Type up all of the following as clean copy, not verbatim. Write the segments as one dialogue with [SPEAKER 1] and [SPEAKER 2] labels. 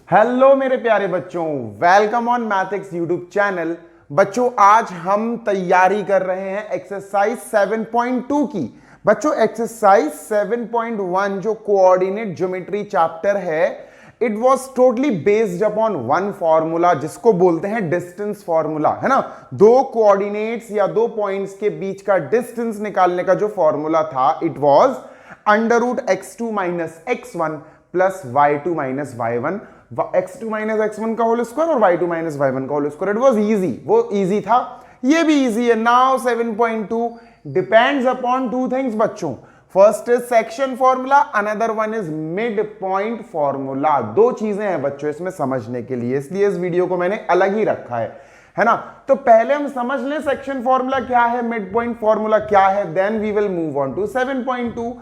[SPEAKER 1] Hello मेरे प्यारे बच्चों, वेलकम ऑन मैथिक्स यूट्यूब चैनल। बच्चों आज हम तैयारी कर रहे हैं एक्सरसाइज 7.2 की। बच्चों एक्सरसाइज 7.1 जो कोऑर्डिनेट ज्योमेट्री चैप्टर है, it was totally based upon one formula जिसको बोलते हैं डिस्टेंस फॉर्मूला, है ना। दो कोऑर्डिनेट्स या दो पॉइंट्स के बीच का डिस्टेंस निकालने का जो फॉर्मूला था, it was under root x2 minus x1 plus y2 minus y1, x2 minus x1 का होल स्क्वायर और y2 माइनस y1 का whole square. It was easy, वो इजी था, ये भी इजी है। Now 7.2 depends upon two things बच्चों। First is section formula, another one is mid point formula. दो चीजें हैं बच्चों इसमें समझने के लिए, इसलिए इस वीडियो को मैंने अलग ही रखा है ना। तो पहले हम समझ लें सेक्शन फॉर्मूला क्या है, मिड पॉइंट फॉर्मूला क्या है, then we will move on to 7.2।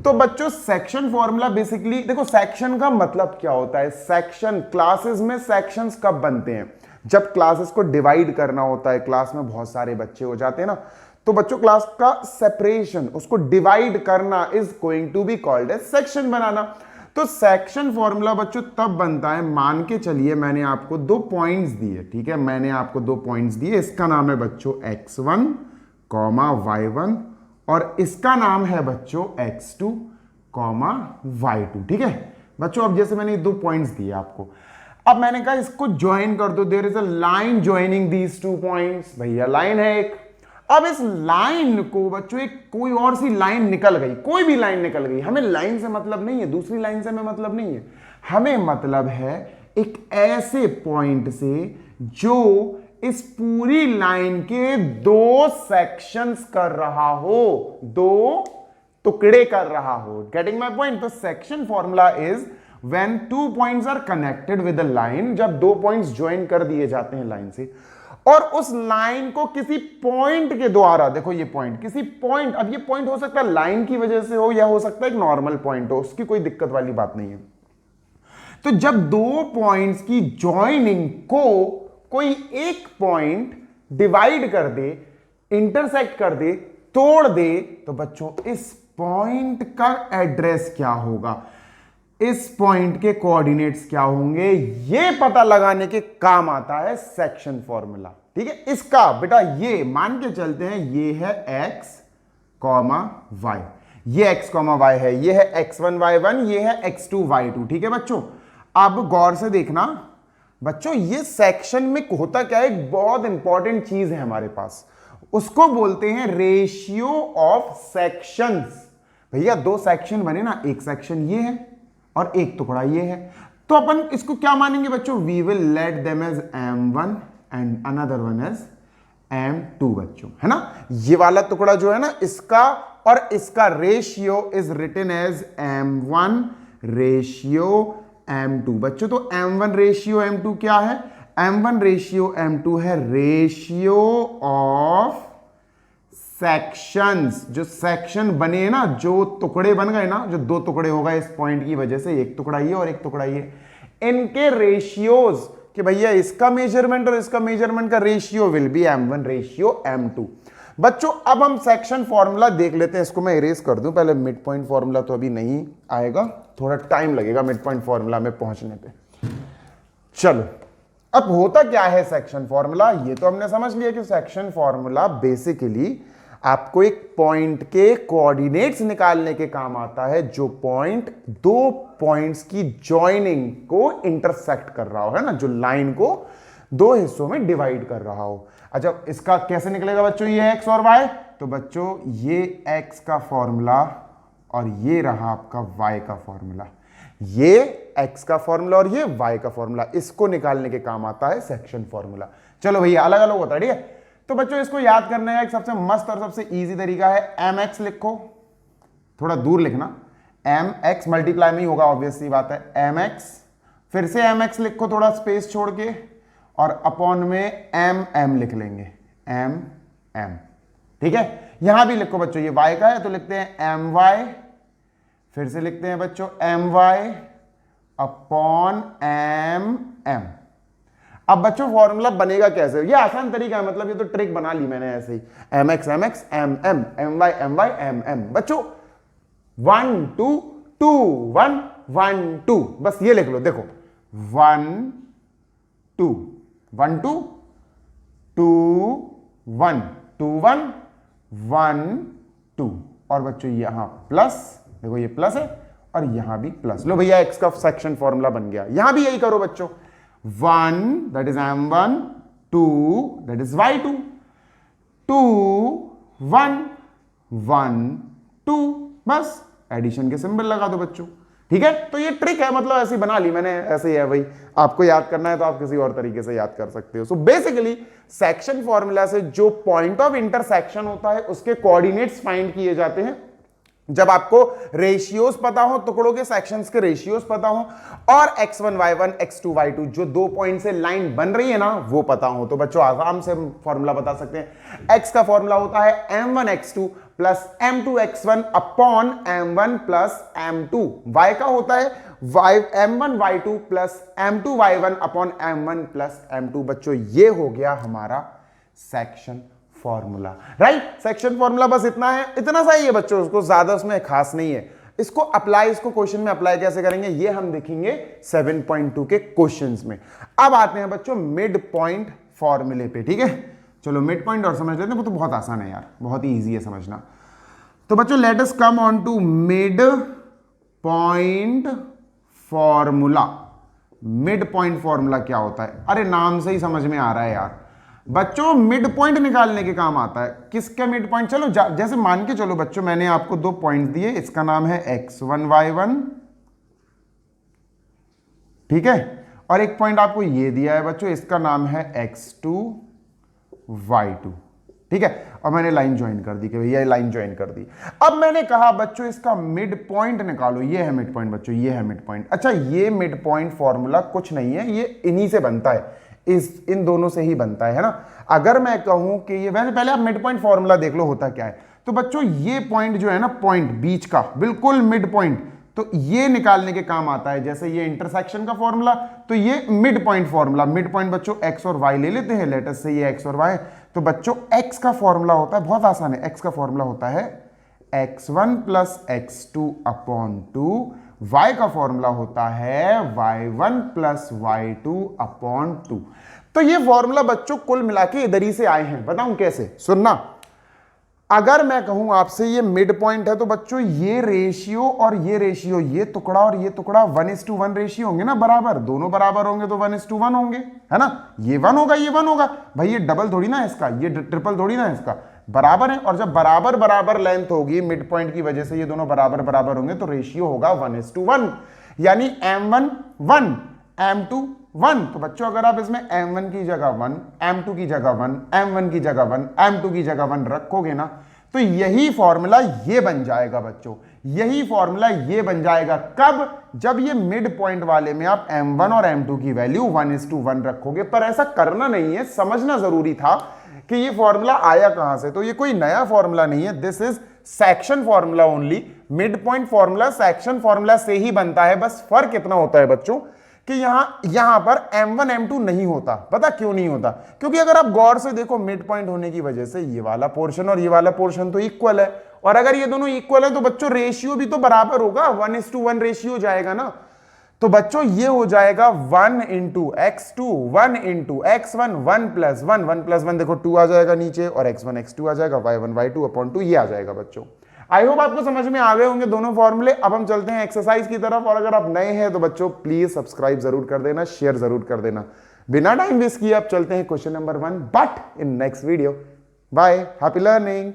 [SPEAKER 1] तो बच्चों सेक्शन फॉर्मूला बेसिकली देखो, सेक्शन का मतलब क्या होता है। सेक्शन, क्लासेस में सेक्शंस कब बनते हैं? जब क्लासेस को डिवाइड करना होता है, क्लास में बहुत सारे बच्चे हो जाते हैं ना, तो बच्चों क्लास का सेपरेशन, उसको डिवाइड करना is going to be called as section बनाना। तो सेक्शन फॉर्मूला बच्चों तब बनता है, मान के चलिए मैंने आपको दो पॉइंट्स दिए, ठीक है, मैंने आपको दो पॉइंट्स दिए, इसका नाम है बच्चों x1 कॉमा y1 और इसका नाम है बच्चों x2 कॉमा y2, ठीक है बच्चों। अब जैसे मैंने दो पॉइंट्स दिए आपको, अब मैंने कहा इसको ज्वाइन कर दो, there is a line joining these two points. भैया लाइन है एक, अब इस लाइन को बच्चों एक कोई और सी लाइन निकल गई, कोई भी लाइन निकल गई, हमें लाइन से मतलब नहीं है, दूसरी लाइन से हमें मतलब नहीं है, हमें मतलब है एक ऐसे पॉइंट से जो इस पूरी लाइन के दो सेक्शंस कर रहा हो, दो टुकड़े कर रहा हो। Getting my point? तो section formula is when two points are connected with a line, जब दो पॉइंट्स ज्वाइन कर दिए जाते हैं लाइन से, और उस लाइन को किसी पॉइंट के द्वारा, देखो ये पॉइंट, किसी पॉइंट, अब ये पॉइंट हो सकता है लाइन की वजह से हो या हो सकता है एक नॉर्मल पॉइंट हो, उसकी कोई दिक्कत वाली बात नहीं है। तो जब दो पॉइंट्स की ज्वाइनिंग को कोई एक पॉइंट डिवाइड कर दे, इंटरसेक्ट कर दे, तोड़ दे, तो बच्चों इस पॉइंट का एड्रेस क्या होगा, इस पॉइंट के कोऑर्डिनेट्स क्या होंगे, यह पता लगाने के काम आता है सेक्शन फॉर्मूला, ठीक है। इसका बेटा ये मान के चलते हैं, ये है x कॉमा y, ये x कॉमा y है, ये है x1 y1, ये है x2 y2, ठीक है बच्चों। अब गौर से देखना बच्चों, ये सेक्शन में होता क्या है, एक बहुत इंपॉर्टेंट चीज है हमारे पास, उसको बोलते हैं रेशियो ऑफ सेक्शंस। भैया दो सेक्शन बने ना, एक सेक्शन ये है और एक टुकड़ा ये है, तो अपन इसको क्या मानेंगे बच्चों, we will let them as m1 and another one as m2 बच्चों, है ना। ये वाला टुकड़ा जो है ना, इसका और इसका ratio is written as m1 ratio m2 बच्चों। तो m1 रेशियो m2 क्या है, m1 रेशियो m2 है रेशियो ऑफ सेक्शंस। जो सेक्शन बने ना, जो टुकड़े बन गए ना, जो दो टुकड़े हो गए इस पॉइंट की वजह से, एक टुकड़ा ये और एक टुकड़ा ये, इनके रेशियोज कि भैया इसका मेजरमेंट और इसका मेजरमेंट का ratio will be m1 ratio m2 बच्चों। अब हम सेक्शन फॉर्मूला देख लेते हैं, इसको मैं इरेज कर दूं पहले। मिड पॉइंट फॉर्मूला तो अभी नहीं आएगा, थोड़ा टाइम लगेगा मिड पॉइंट फॉर्मूला में पहुंचने पे। चलो अब होता क्या है सेक्शन फॉर्मूला, ये तो हमने समझ लिया कि सेक्शन फॉर्मूला बेसिकली आपको एक पॉइंट के कोऑर्डिनेट्स निकालने के काम आता है, जो पॉइंट दो पॉइंट्स की जॉइनिंग को इंटरसेक्ट कर रहा हो, है ना, जो लाइन को दो हिस्सों में डिवाइड कर रहा हो। अच्छा इसका कैसे निकलेगा बच्चों, ये x और y, तो बच्चों ये x का फॉर्मूला और ये रहा आपका y का फॉर्मूला, ये x का फॉर्मूला और ये y का फॉर्मूला, इसको निकालने के काम आता है सेक्शन फॉर्मूला। चलो भैया अलग अलग होता है, ठीक है। तो बच्चों इसको याद करने का एक सबसे मस्त और सबसे इजी तरीका है, mx लिखो, थोड़ा दूर लिखना, mx मल्टीप्लाई में ही होगा, ऑब्वियस सी बात है, mx, फिर से mx लिखो थोड़ा स्पेस छोड़ के, और अपॉन में mm लिख लेंगे, mm, ठीक है। यहां भी लिखो बच्चों, ये y का है तो लिखते हैं my, फिर से लिखते हैं बच्चों my अपॉन mm। अब बच्चों फॉर्मूला बनेगा कैसे, ये आसान तरीका है, मतलब ये तो ट्रिक बना ली मैंने ऐसे ही, mx mx mm my mm बच्चों 1 2 2 1 1 2, बस ये लिख लो, देखो 1 2 1 2 2 1 2 1 1 2 और बच्चों यहां प्लस, देखो ये प्लस है और यहां भी प्लस। लो भैया x का सेक्शन फॉर्मूला बन गया। यहां भी यही करो बच्चों, 1 that is m1, 2 that is y2, 2 1 1 2, बस एडिशन के सिंबल लगा दो बच्चों। ठीक है, तो ये ट्रिक है, मतलब ऐसी बना ली मैंने, ऐसे ही है भाई। आपको याद करना है तो आप किसी और तरीके से याद कर सकते हो। सो बेसिकली सेक्शन फॉर्मूला से जो पॉइंट ऑफ इंटरसेक्शन होता है उसके कोऑर्डिनेट्स फाइंड किए जाते हैं। जब आपको रेशियोज पता हो, टुकड़ों के सेक्शंस के रेशियोज पता हो, और x1 y1 x2 y2 जो 2 पॉइंट से लाइन बन रही है ना वो पता हो, तो बच्चों आराम से फॉर्मूला बता सकते हैं। x का फॉर्मूला होता है m1 x2 plus m2 x1 upon m1 plus m2। y का होता है m1 y2 plus m2 y1 upon m1 plus m2। बच्चों ये हो गया हमारा section formula, right. Section formula बस इतना है, इतना सा ही है बच्चों, उसको ज्यादा उसमें खास नहीं है। इसको अप्लाई, इसको क्वेश्चन में अप्लाई कैसे करेंगे ये हम देखेंगे 7.2 के क्वेश्चंस में। अब आते हैं बच्चों मिड पॉइंट फॉर्मूले पे, ठीक है। चलो मिड पॉइंट और समझ लेते हैं, वो तो बहुत आसान है यार, बहुत ही ईजी है समझना। तो बच्चों let us come on to mid point formula. Mid point formula क्या होता है? अरे नाम से ही समझ में आ रहा है यार बच्चों, मिड पॉइंट निकालने के काम आता है। किसका मिड पॉइंट? चलो जैसे मान के चलो बच्चों, मैंने आपको 2 पॉइंट दिए, इसका नाम है x1 y1, ठीक है, और एक पॉइंट आपको ये दिया है बच्चों, इसका नाम है x2 y2, ठीक है, और मैंने लाइन ज्वाइन कर दी कि भैया लाइन ज्वाइन कर दी। अब मैंने कहा बच्चों इसका मिड पॉइंट निकालो, ये है मिड पॉइंट बच्चों, ये है मिड पॉइंट। अच्छा, ये मिड पॉइंट फॉर्मूला कुछ नहीं है, ये इन्हीं से बनता है, इन दोनों से ही बनता है ना। अगर मैं कहूं कि ये, वैसे पहले आप मिड पॉइंट फॉर्मूला देख लो होता क्या है। तो बच्चों ये पॉइंट जो है ना, पॉइंट बीच का बिल्कुल मिड पॉइंट, तो ये निकालने के काम आता है। जैसे ये इंटरसेक्शन का फॉर्मूला, तो ये mid point formula. Mid point बच्चों x और y ले लेते हैं, लेटस से ये x और y। तो बच्चों x का फॉर्मूला होता है, बहुत आसान है, x का फॉर्मूला होता है x1 plus x2 upon 2, y का फॉर्मूला होता है y1 प्लस y2 अपॉन 2। तो ये फॉर्मूला बच्चों कुल मिला के इधर ही से आए हैं, बताऊं कैसे? सुनना, अगर मैं कहूं आपसे ये मिड पॉइंट है, तो बच्चों ये रेशियो और ये रेशियो, ये टुकड़ा और ये टुकड़ा 1:1 रेशियो होंगे ना, बराबर, दोनों बराबर होंगे तो 1:1 होंगे, है ना। ये 1 होगा, ये 1 होगा भाई, ये डबल थोड़ी ना इसका, ये ट्रिपल थोड़ी ना इसका, बराबर है। और जब बराबर बराबर लेंथ होगी मिड पॉइंट की वजह से, ये दोनों बराबर बराबर होंगे तो रेशियो होगा 1:1, यानी m1 1 m2 1। तो बच्चों अगर आप इसमें m1 की जगह 1, m2 की जगह 1, m1 की जगह 1, m2 की जगह 1 रखोगे ना, तो यही फॉर्मूला ये बन जाएगा बच्चों, यही फॉर्मूला ये बन जाएगा। कब? जब ये मिड पॉइंट वाले में आप m1 और m2 की वैल्यू 1:1 रखोगे। पर ऐसा करना नहीं है, समझना जरूरी था कि ये फॉर्मूला आया कहां से। तो ये कोई नया फॉर्मूला नहीं है, this is section formula only. Mid point formula section formula से ही बनता है। बस फर्क इतना होता है बच्चों कि यहां पर m1 m2 नहीं होता। पता क्यों नहीं होता? क्योंकि अगर आप गौर से देखो, मिड पॉइंट होने की वजह से ये वाला पोर्शन और ये वाला पोर्शन तो इक्वल है, और अगर ये दोनों इक्वल है तो बच्चों रेशियो भी तो बराबर होगा, 1:1 रेशियो जाएगा ना। तो बच्चों ये हो जाएगा 1 into x2 1 into x1 1 plus 1 1 plus 1, देखो 2 आ जाएगा नीचे, और x1 x2 आ जाएगा, y1 y2 अपॉन 2 ये आ जाएगा बच्चों। आई होप आपको समझ में आ गए होंगे दोनों फॉर्मूले। अब हम चलते हैं एक्सरसाइज की तरफ, और अगर आप नए हैं तो बच्चों प्लीज सब्सक्राइब जरूर कर देना, शेयर जरूर कर देना। बिना टाइम वेस्ट किए अब चलते हैं question number 1, but in next video. Bye, happy learning.